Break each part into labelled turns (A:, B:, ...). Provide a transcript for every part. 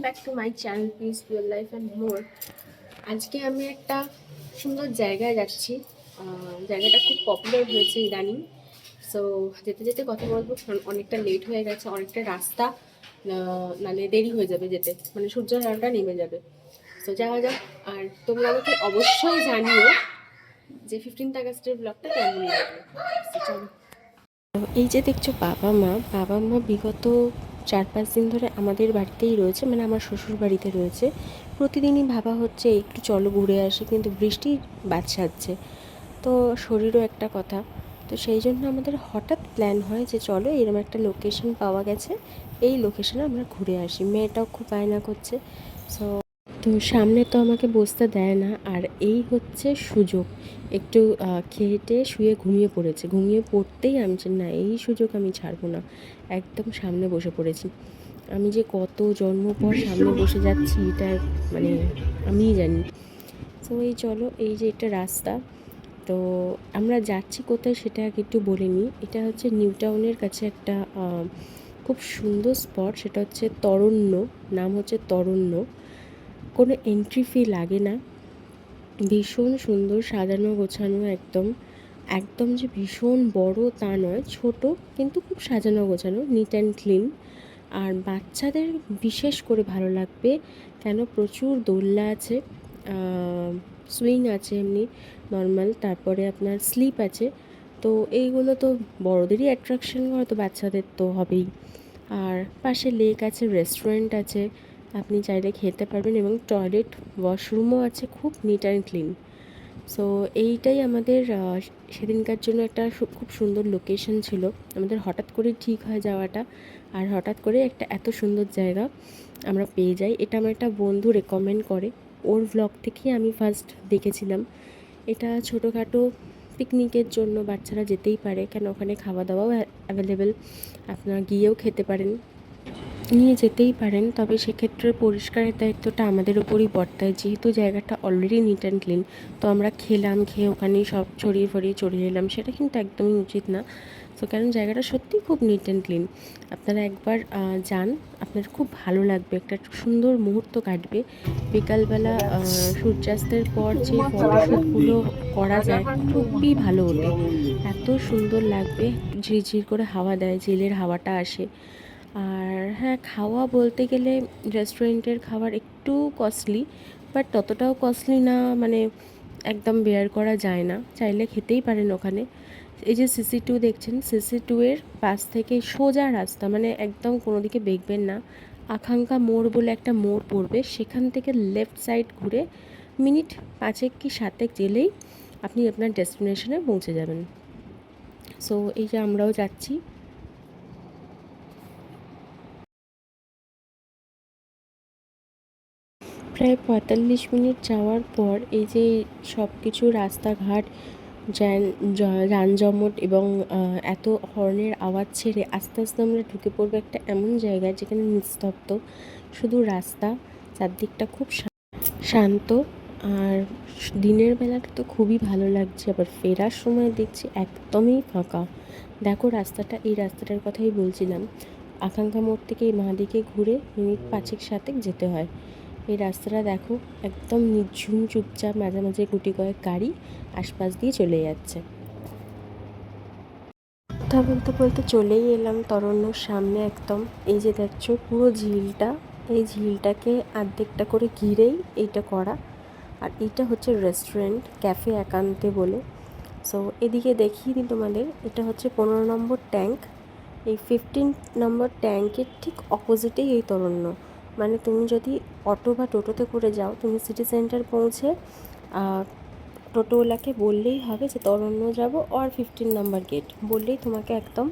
A: Back to my channel piece pure life and more. আজকে আমি একটা সুন্দর জায়গায় যাচ্ছি। জায়গাটা খুব পপুলার হয়েছে ইদানিং। সো যেতে যেতে কথা বলবো, কারণ অনেকটা লেট হয়ে গেছে, অনেকটা রাস্তা মানে দেরি হয়ে যাবে যেতে, মানে সূর্যের আলোটা নেমে যাবে। সো যাওয়া যাক। আর তোমরা আমাকে অবশ্যই জানিও যে 15th আগস্টের ব্লগটা কেমন লাগলো। চলো। এই যে দেখছো বাবা মা বিগত 4-5 দিন ধরে আমাদের বাড়িতেই রয়েছে, মানে আমার শ্বশুর বাড়িতে রয়েছে। প্রতিদিনই ভাবা হচ্ছে একটু চলো ঘুরে আসি, কিন্তু বৃষ্টি বাদ সাধছে, তো শরীরও একটা কথা। তো সেই জন্য আমাদের হঠাৎ প্ল্যান হয় যে চলো এরকম একটা লোকেশন পাওয়া গেছে, এই লোকেশনে আমরা ঘুরে আসি। মেয়েটাও খুব বায়না করছে। সো তো সামনে তো আমাকে বসতে দেয় না, আর এই হচ্ছে সুযোগ। একটু খেয়ে শুয়ে ঘুমিয়ে পড়েছে, ঘুমিয়ে পড়তেই আমি না, এই সুযোগ আমি ছাড়বো না। একদম সামনে বসে পড়েছি। আমি যে কত জন্ম পর সামনে বসে যাচ্ছি এটা মানে আমিই জানি। তো এই চলো, এই যে একটা রাস্তা। তো আমরা যাচ্ছি কোথায় সেটা আগে একটু বলে নিই। এটা হচ্ছে নিউ টাউনের কাছে একটা খুব সুন্দর স্পট, সেটা হচ্ছে তরণ্য। নাম হচ্ছে তরণ্য। কোনো এন্ট্রি ফি লাগে না। ভীষণ সুন্দর সাজানো গোছানো, একদম একদম যে ভীষণ বড় তা নয়, ছোট কিন্তু খুব সাজানো গোছানো, নিট অ্যান্ড ক্লিন। আর বাচ্চাদের বিশেষ করে ভালো লাগবে, কেন প্রচুর দোলনা আছে, সুইং আছে এমনি নর্মাল, তারপরে আপনার স্লিপ আছে। তো এইগুলো তো বড়োদেরই অ্যাট্রাকশন করে, তো বাচ্চাদের তো হবেই। আর পাশে লেক আছে, রেস্টুরেন্ট আছে, আপনি চাইলে খেতে পারবেন, এবং টয়লেট ওয়াশরুমও আছে, খুব নিট অ্যান্ড ক্লিন। সো এইটাই আমাদের সেদিনকার জন্য একটা খুব সুন্দর লোকেশন ছিল। আমাদের হঠাৎ করে ঠিক হয় যাওয়াটা, আর হঠাৎ করে একটা এত সুন্দর জায়গা আমরা পেয়ে যাই। এটা আমার একটা বন্ধু রেকমেন্ড করে, ওর ভ্লগ থেকেই আমি ফার্স্ট দেখেছিলাম। এটা ছোটোখাটো পিকনিকের জন্য বাচ্চারা যেতেই পারে, কেন ওখানে খাওয়া দাওয়াও অ্যাভেলেবেল, আপনারা গিয়েও খেতে পারেন, নিয়ে যেতেই পারেন। তবে সেক্ষেত্রে পরিষ্কারের দায়িত্বটা আমাদের উপরই বর্তায়, যেহেতু জায়গাটা অলরেডি নিট অ্যান্ড ক্লিন। তো আমরা খেলাম, খেয়ে ওখানেই সব ছড়িয়ে ফড়িয়ে চলে এলাম, সেটা কিন্তু একদমই উচিত না। তো কারণ জায়গাটা সত্যিই খুব নিট অ্যান্ড ক্লিন। আপনারা একবার যান, আপনার খুব ভালো লাগবে, একটা সুন্দর মুহূর্ত কাটবে। বিকালবেলা সূর্যাস্তের পর যে ফটোশ্যুটগুলো করা যায় খুবই ভালো ওঠে, এত সুন্দর লাগবে। ঝিরঝির করে হাওয়া দেয়, জেলের হাওয়াটা আসে। আর হ্যাঁ, খাওয়া বলতে গেলে রেস্টুরেন্টের খাবার একটু কস্টলি, বাট ততটাও কস্টলি না, মানে একদম বেয়ার করা যায় না, চাইলে খেতেই পারেন ওখানে। এই যে সিসি 2 দেখছেন, সিসি 2 এর পাশ থেকে সোজা রাস্তা, মানে একদম কোনো দিকে দেখবেন না, আকাঙ্ক্ষা মোড় বলে একটা মোড় পড়বে, সেখান থেকে লেফট সাইড ঘুরে মিনিট 5 কি 7 গেলেই আপনি আপনার ডেস্টিনেশনে পৌঁছে যাবেন। সো এই যে আমরাও যাচ্ছি। প্রায় 45 মিনিট যাওয়ার পর এই যে সব কিছু রাস্তাঘাট, যানজমট এবং এত হর্নের আওয়াজ ছেড়ে আস্তে আস্তে আমরা ঢুকে পড়বো একটা এমন জায়গায় যেখানে নিস্তব্ধ, শুধু রাস্তা, চারদিকটা খুব শান্ত। আর দিনের বেলাটা তো খুবই ভালো লাগছে, আবার ফেরার সময় দেখছি একদমই ফাঁকা। দেখো রাস্তাটা, এই রাস্তাটার কথাই বলছিলাম, আকাঙ্ক্ষা মোড় থেকে এই দিকে ঘুরে মিনিট 5-7 যেতে হয়। এই রাস্তাটা দেখো, একদম নিঝুম চুপচাপ, মাঝে মাঝে গুটি কয়েক গাড়ি আশপাশ দিয়ে চলে যাচ্ছে। কথা বলতে বলতে চলেই এলাম তরণ্যর সামনে একদম। এই যে দেখছো পুরো ঝিলটা, এই ঝিলটাকে অর্ধেকটা করে ঘিরেই এইটা করা। আর এইটা হচ্ছে রেস্টুরেন্ট, ক্যাফে একান্তে বলে। সো এদিকে দেখিয়ে দিই তোমাদের, এটা হচ্ছে 15 নম্বর ট্যাঙ্ক। এই 15 নম্বর ট্যাঙ্কের ঠিক অপোজিটেই এই তরণ্য। মানে তুমি যদি অটো বা টোটোতে করে যাও, তুমি সিটি সেন্টার পৌঁছে টোটোওয়ালাকে বললেই হবে যে তরণ্য যাব আর 15 নাম্বার গেট বললেই তোমাকে একদম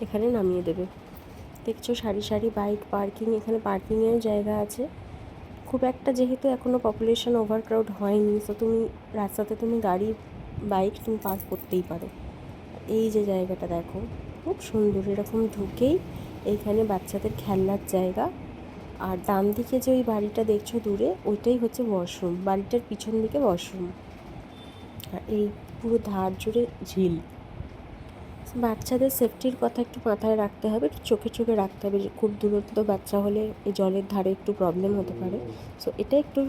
A: এখানে নামিয়ে দেবে। দেখছো সারি সারি বাইক পার্কিং, এখানে পার্কিংয়েরও জায়গা আছে। খুব একটা যেহেতু এখনও পপুলেশন ওভারক্রাউড হয়নি, তো তুমি রাস্তাতে তুমি গাড়ি বাইক তুমি পার্ক করতেই পারো। এই যে জায়গাটা দেখো, খুব সুন্দর। এরকম ঢুকেই এইখানে বাচ্চাদের খেলনার জায়গা। আর ডান দিকে যে ওই বাড়িটা দেখছো দূরে, ওইটাই হচ্ছে ওয়াশরুম, বাড়িটার পিছন দিকে ওয়াশরুম। আর এই পুরো ধার জুড়ে ঝিল। বাচ্চাদের সেফটির কথা একটু মাথায় রাখতে হবে, একটু চোখে চোখে রাখতে হবে যে খুব দূরত্ব বাচ্চা হলে এই জলের ধারে একটু প্রবলেম হতে পারে। সো এটা একটু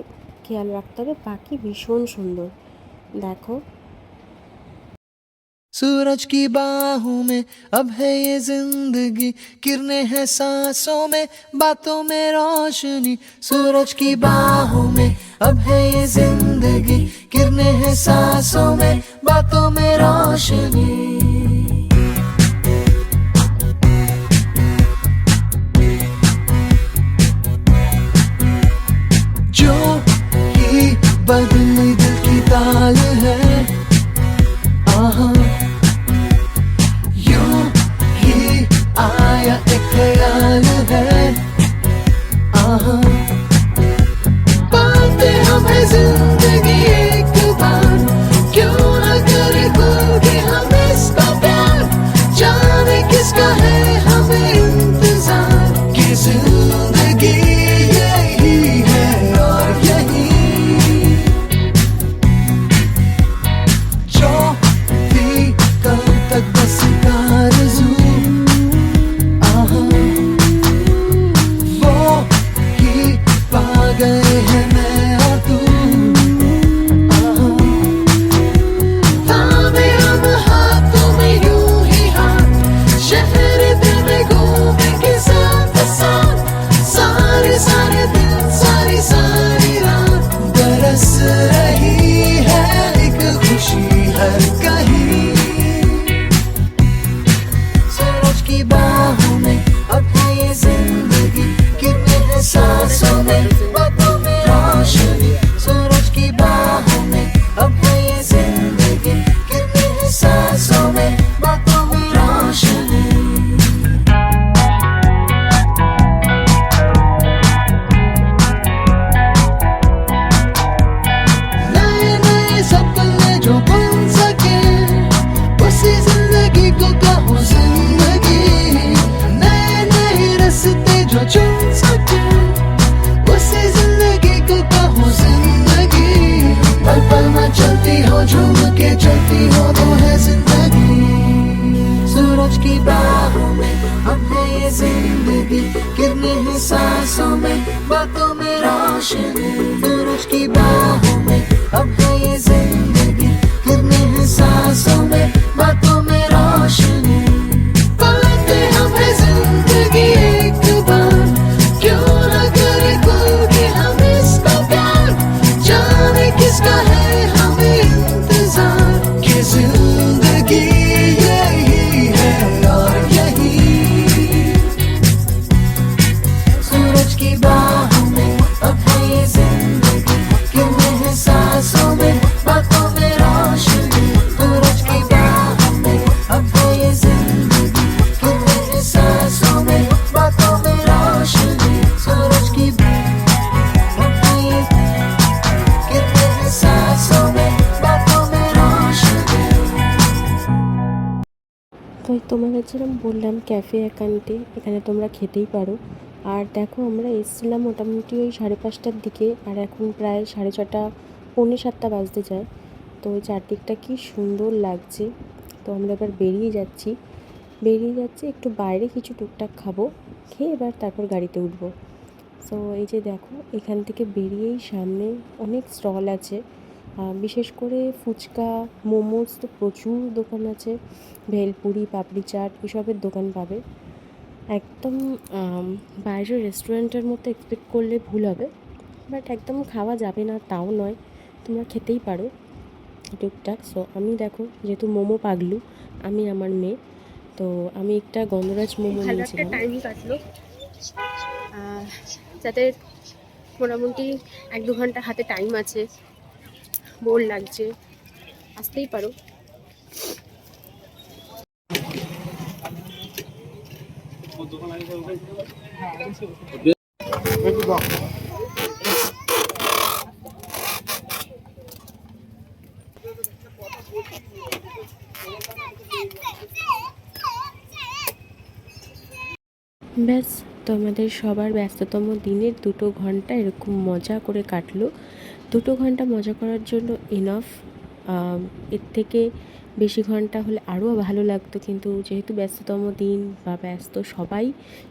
A: খেয়াল রাখতে হবে। বাকি ভীষণ সুন্দর, দেখো।
B: सूरज की बाहों में अब है ये जिंदगी, किरणें हैं सांसों में, बातों में रोशनी। सूरज की बाहों में अब है ये जिंदगी, किरणें हैं सांसों में, बातों में रोशनी। जो ही बदली दिल की ताल है, आहा यूं ही आया एक ख्याल है, आहा पाते हमें जिंदगी एक बार, क्यों न करे खुल के हम इसका प्यार, जाने किसका है हमें इंतजार, कि जिंदगी यही है और यही जो थी कल तक बस एक आरज़ू, आहा वो ही पा गए हैं मैं और तू, आहा थामे हम हाथों में यूं ही हाथ, शहर दिल में घूमेंगे साथ साथ, सारे सारे दिन सारी सारी रात, बरस रही है एक खुशी हर कहीं। सूरज की बाहों में अब है ये जिंदगी, किरणें हैं सांसों में, बातों में रोशनी। सूरज की बाहों में अब है ये जिंदगी, किरणें हैं सांसों में, बातों में रोशनी। नए नए सपने जो बन सके, उसी जिंदगी को कहो जिंदगी, नए नए रास्ते जो चुन सके, उसी जिंदगी को कहो जिंदगी, पल पल में चलती हो झूम के चलती हो तो है जिंदगी। सूरज की बाहों में अब है ये जिंदगी, किरणें हैं सांसों में, बातों में रोशनी। सूरज की बाहों में अब है ये जिंदगी, किरणें हैं सांसों में, बातों में रोशनी। पाते हमें जिंदगी एक बार, क्यों न करे खुल के हम इसका प्यार, जाने किसका है हमें इंतजार, कि जिंदगी यही है और यही। सूरज की बाहों में अब है ये जिंदगी, किरणें हैं सांसों में, बातों में रोशनी। सूरज की बाहों में अब है ये जिंदगी, किरणें हैं सांसों में, बातों में रोशनी। सूरज की अब है ये किरणें हैं सांसों में, बातों में रोशनी।
A: তো তোমাদের যেরকম বললাম ক্যাফে একান্টে, এখানে তোমরা খেতেই পারো। আর দেখো আমরা এসেছিলাম মোটামুটি ওই 5:30টার দিকে, আর এখন প্রায় 6:30, পৌনে 7টা বাজতে যায়। তো ওই চারদিকটা কি সুন্দর লাগছে। তো আমরা এবার বেরিয়ে যাচ্ছি একটু বাইরে কিছু টুকটাক খাবো, খেয়ে এবার তারপর গাড়িতে উঠবো। সো এই যে দেখো এখান থেকে বেরিয়েই সামনে অনেক স্টল আছে, বিশেষ করে ফুচকা, মোমোস তো প্রচুর দোকান আছে, ভেলপুরি, পাপড়ি চাট এসবের দোকান পাবে। একদম বাইরের রেস্টুরেন্টের মতো এক্সপেক্ট করলে ভুল হবে, বাট একদম খাওয়া যাবে না তাও নয়, তোমরা খেতেই পারো টুকটাক। সো আমি দেখো যেহেতু মোমো পাগলু, আমি আমার মেয়ে, তো আমি একটা গন্ধরাজ মোমো নিয়েছিলাম। টাইম কাটলো, যাতে মোটামুটি 1-2 ঘন্টা হাতে টাইম আছে, বোর লাগছে, আসতেই পারো। ব্যাস, তোমাদের সবার ব্যস্ততম দিনের 2 ঘন্টা এরকম মজা করে কাটলো। 2 ঘন্টা মজা করার জন্য এনাফ। এর থেকে বেশি ঘন্টা হলে আরও ভালো লাগতো, কিন্তু যেহেতু ব্যস্ততম দিন বা ব্যস্ত সবাই,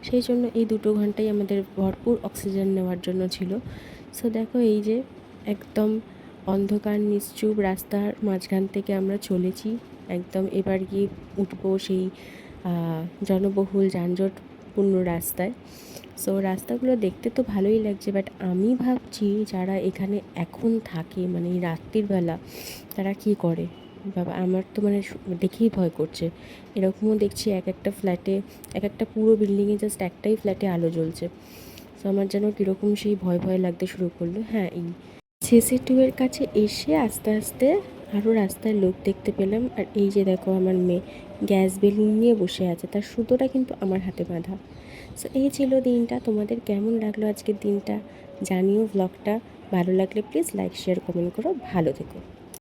A: সেই জন্য এই 2 ঘন্টাই আমাদের ভরপুর অক্সিজেন নেওয়ার জন্য ছিল। সো দেখো এই যে একদম অন্ধকার নিশ্চুপ রাস্তার মাঝখান থেকে আমরা চলেছি, একদম এবার গিয়ে উঠবো সেই জনবহুল যানজটপূর্ণ রাস্তায়। সো রাস্তাগুলো দেখতে তো ভালোই লাগছে, বাট আমি ভাবছি যারা এখানে এখন থাকে মানে এই রাত্রির বেলা তারা কী করে বাবা, আমার তো মানে দেখেই ভয় করছে। এরকমও দেখছি এক একটা ফ্ল্যাটে, এক একটা পুরো বিল্ডিংয়ে জাস্ট একটাই ফ্ল্যাটে আলো জ্বলছে। সো আমার যেন কীরকম সেই ভয় ভয় লাগতে শুরু করলো। হ্যাঁ, এই CC2 এর কাছে এসে আস্তে আস্তে আরও রাস্তায় লোক দেখতে পেলাম। আর এই যে দেখো আমার মেয়ে গ্যাস বেলুন নিয়ে বসে আছে, তার সুতোটা কিন্তু আমার হাতে বাঁধা। সো এই ছিল দিনটা। তোমাদের কেমন লাগলো আজকের দিনটা জানিও। ব্লগটা ভালো লাগলে প্লিজ লাইক শেয়ার কমেন্ট করো। ভালো থেকো।